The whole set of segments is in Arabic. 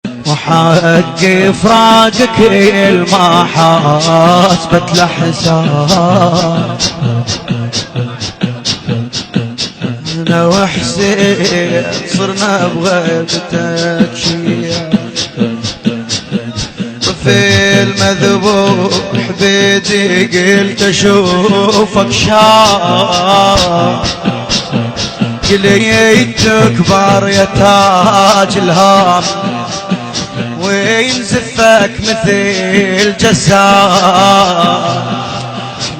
وحق فراقك ما حاسبت لحساب. انا وحسين صرنا بغيبتك شيا، في المذبوح بيدي قلت اشوفك شاب، قليت تكبر يا تاج الهام، وين زفك مثل جسام،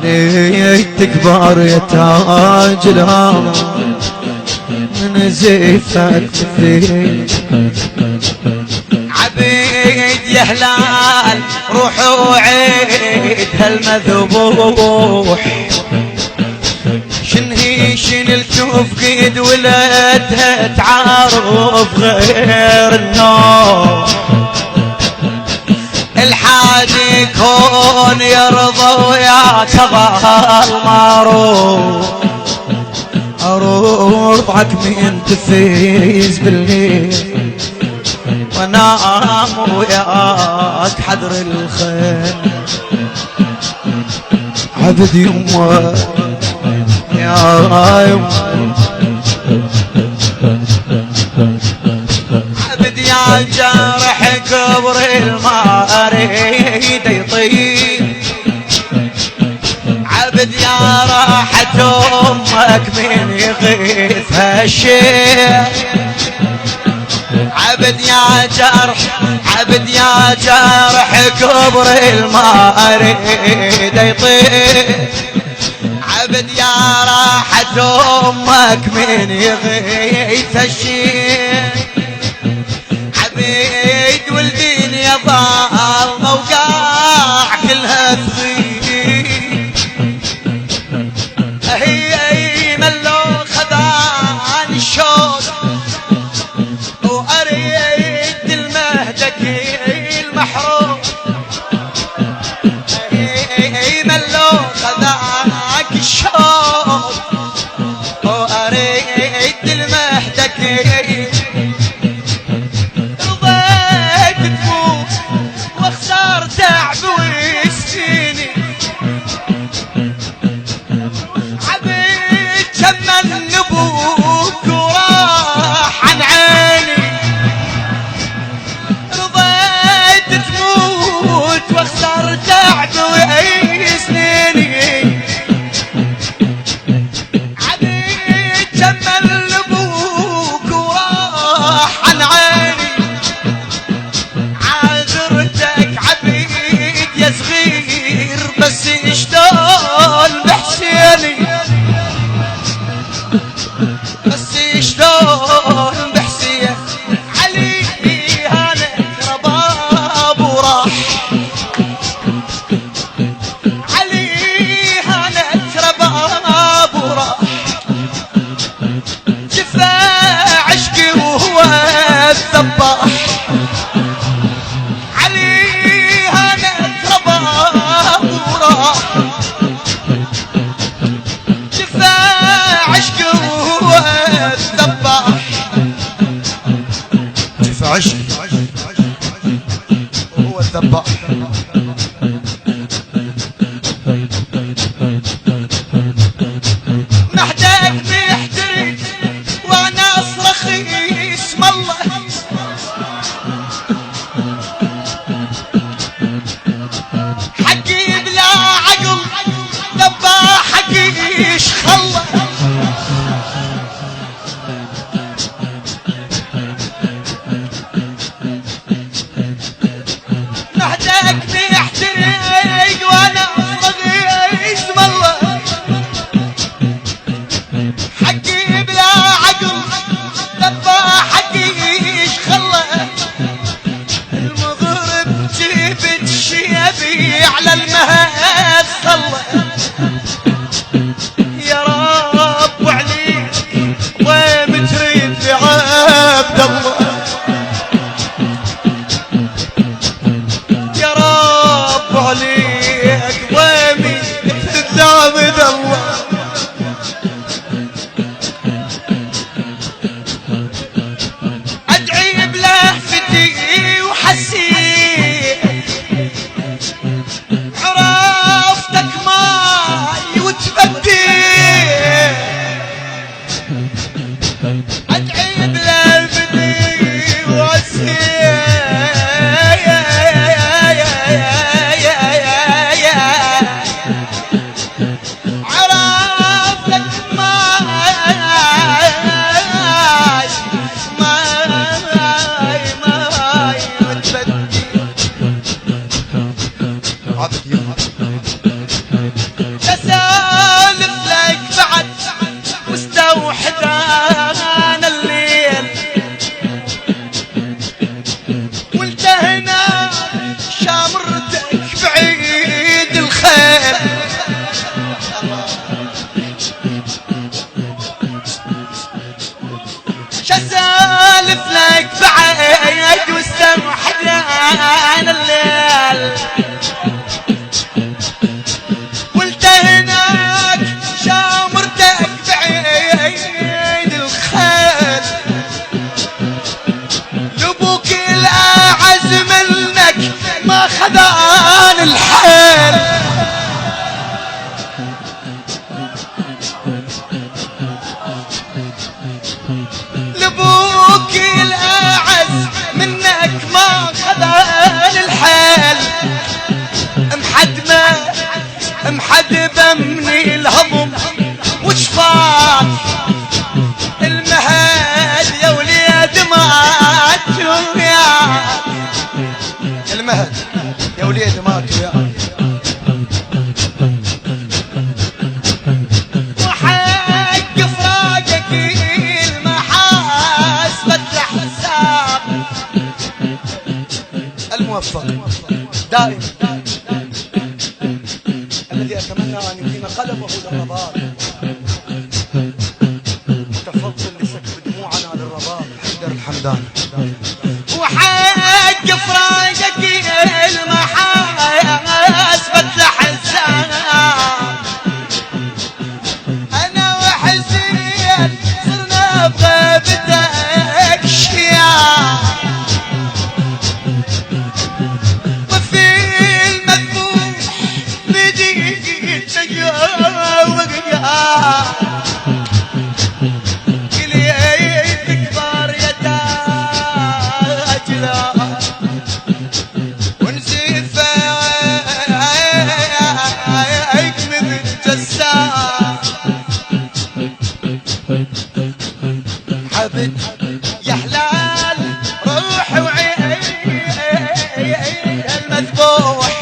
قليت تكبر يا تاج الهام، من زفك مثل عبيد يا هلال روحوا عيد هالمذبوح، شن الكوف قيد ولدها تعارف غير النوم، الحاج يكون يرضى ويا تبع المعروف، اروضعك من تفيز بالليل ونام وياك حذر الخير، عبد يمه يا يمه عبد يا جارح كبر الماء اريد يطيب، عبد يا راحة امك من يغيث هالشيء، عبد يا جرح عبد يا جرح كبر الماء اريد يطيب، عبد يا راحة امك من يغيث الشيء، عبيد والدين يا ظالم وقاع كلها ثغيب، هي ملو خذان الشوق واريد المهدك المحروم، هي ملو خذاك الشوق واريد المهدك، رضيت تفوت واخسر تعب وسنيني، عبيد شمن نبوك وراح عن عيني، رضيت تموت واخسر تعب وسنيني، عبيد شمن نبوك وراح عن عيني، عذرتك عبيد يا صغير بس شلون بحسيني، بس شلون بحسين علي هانك رباب وراح، علي هانك رباب وراح، جفا عشقي وهو الذباح، علي هانك رباب وراح، جفا عشقي وهو الذباح، جفا عشقي وهو الذباح، محتاج بيحترق وانا اصرخ اسم الله، حقي بلا عقل ذباحك يشخله، محتاج بيحترق وليد ماتوا يا وحق فراقك المحاسبة الحساب الموفق دائما الذي أتمنى أن يقيم قلمه للرباط متفضل لسكب دموعنا للرباط حيدر الحمدان وحق فراقك المحاسبة الحساب أنا وحسين صرنا بغيبتك شيعة وفي المذبوح بديت تجاوب كليت كبار يا تاج ونزيف من الجسام حبت يا حلال روح وعين المذبوح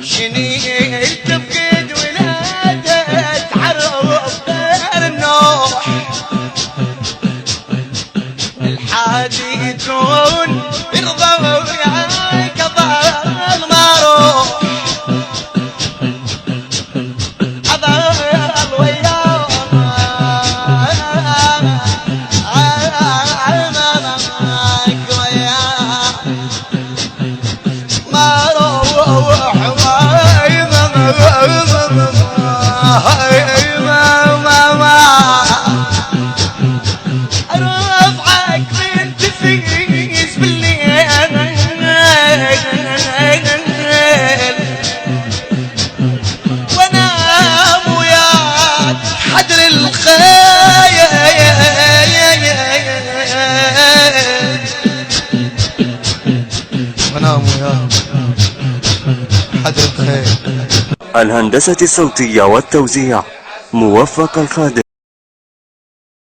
شنيت بقيد ولادت عرب غير النوح الحادي يكون يرضى وياك ضل ما روح أضل وياك وياك ما روح رفعك من تفيز بالليل وانام وياك حدر الخيل وانام وياك حدر الخيل. الهندسة الصوتية والتوزيع موفق الخادم.